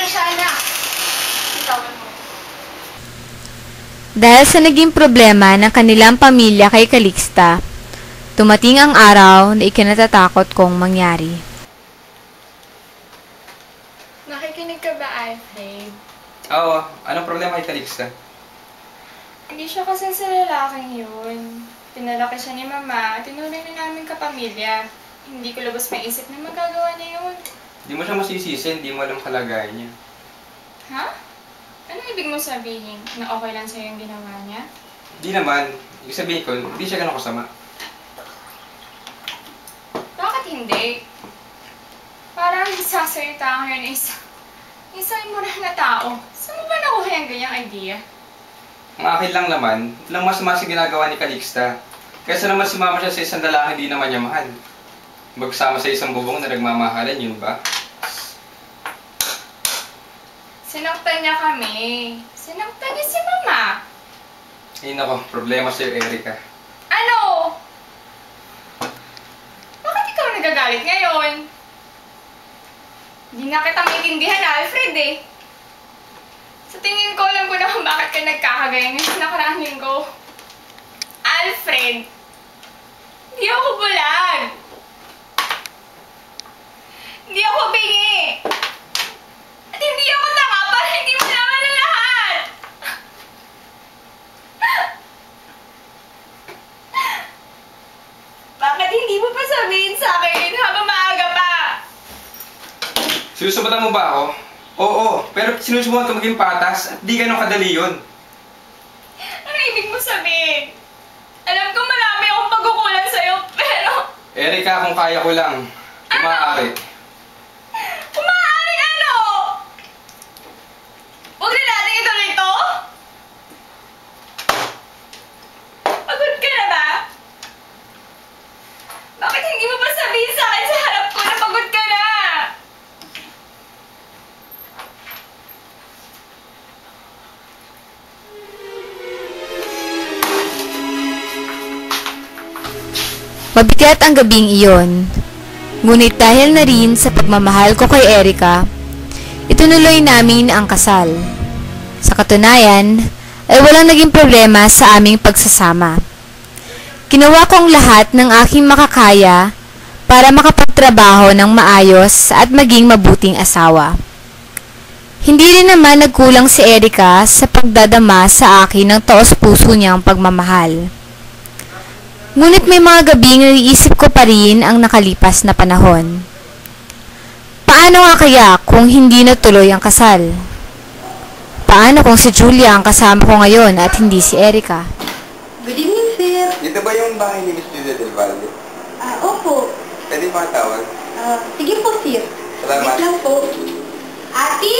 siya, anak. Bitawan mo. Dahil sa naging problema ng kanilang pamilya kay Calixta, tumating ang araw na ikinatatakot kong mangyari. Nakikinig ka ba, Alfred? Oo, anong problema kay Calixta? Hindi siya kasi sa lalaking yun. Pinalaki siya ni Mama, tinuloy na namin kapamilya. Hindi ko lubos maisip na magagawa niya yun. Hindi mo siya masisisi, hindi mo alam kalagayan niya. Ha? Ano ibig mo sabihin? Na okay lang sa'yo yung ginawa niya? Hindi naman. Ibig sabihin ko, hindi siya ganun kasama. Bakit hindi? Parang sasalita ngayon na isang immoral na tao. Saan mo ba nakuha yung ganyang idea? Ang akin lang naman, lang mas ginagawa ni Calixta. Kaysa naman sumama siya sa isang lalaki hindi naman niya mahal. Magsama sa isang bubong na nagmamahalan, yun ba? Sinaktan niya kami. Sinaktan niya si Mama. Ay nako, problema sa'yo, Erica. Ano? Bakit ikaw nagagalit ngayon? Hindi na kita maintindihan, Alfred eh. Sa tingin ko, alam ko naman bakit ka nagkakagaya ngayon sa nakaraang linggo. Alfred! Hindi ako bulag! Hindi ako bingi! At hindi ako tanga para hindi mo naman ang lahat! Bakit hindi mo pa sabihin sa akin habang maaga pa? Sinusubukan mo ba ako? Oo, pero sinusubukan ka maging patas at di ganun kadali yun. Ano ibig mo sabihin? Alam ko marami akong pagkukulang sa'yo, pero... Erica, kung kaya ko lang, maaari. Umaaring ano? Huwag na natin ituloy ito? Pagod ka na ba? Bakit hindi mo pa sabihin sa akin sa harap ko na pagod ka na? Mabigat ang gabing iyon. Ngunit dahil na rin sa pagmamahal ko kay Erica, itinuloy namin ang kasal. Sa katunayan, ay walang naging problema sa aming pagsasama. Ginawa kong lahat ng aking makakaya para makapagtrabaho ng maayos at maging mabuting asawa. Hindi rin naman nagkulang si Erica sa pagdadama sa akin ng taos-puso niyang pagmamahal. Ngunit may mga gabing naiisip ko pa rin ang nakalipas na panahon. Paano nga kaya kung hindi natuloy ang kasal? Paano kung si Julia ang kasama ko ngayon at hindi si Erica? Good evening, sir. Dito ba yung bahay ni Miss Julia Del Valle? Opo. Pwede pa tawag? Sige po, sir. Salamat. Wait lang po. Ate!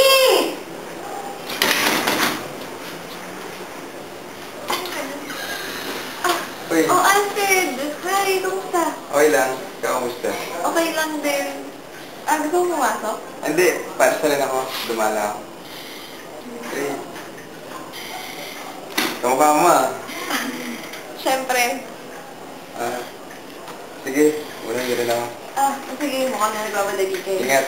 Uy, Alfred. Hi, kumusta? okay lang. Kamusta? Okay lang din. Gusto mo pumasok? Hindi, para sa rin ako. Dumala ako. Okay. Kamukha mo Siyempre. Sige, wala nyo rin ako. Sige, mukhang na nagbabalagi kayo. Ingat.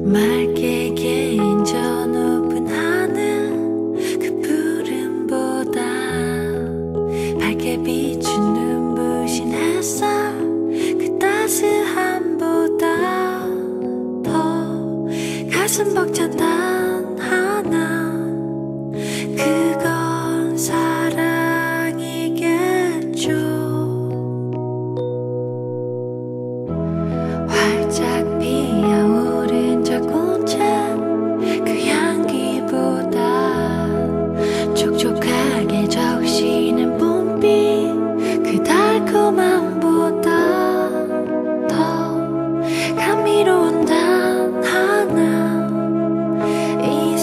맑게 개인 저 높은 하늘 그 푸른보다 밝게 비춘 눈부신 햇살 그 따스함보다 더 가슴 벅찬 단 하나 그건 사랑이겠죠. 활짝 피어오른 저 꽃은 그 향기보다 촉촉하게 적시는 봄빛 그 달콤함보다 더 감미로운 단 하나 이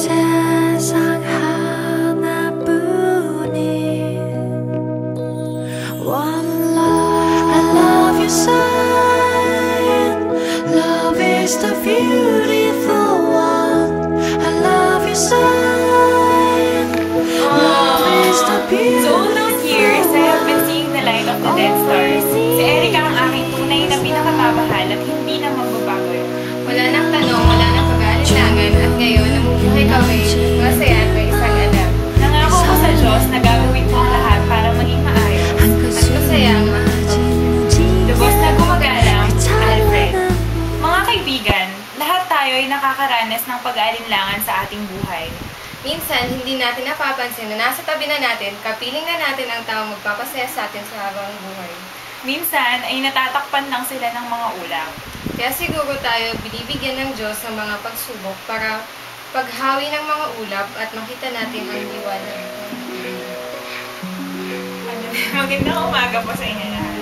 alinlangan sa ating buhay. Minsan, hindi natin napapansin na nasa tabi na natin, kapiling na natin ang taong magpapasaya sa atin sa habang buhay. Minsan ay natatakpan lang sila ng mga ulap. Kaya siguro tayo binibigyan ng Diyos ng mga pagsubok para paghawi ng mga ulap at makita natin ang liwanag. Magandang umaga po sa inyo lahat.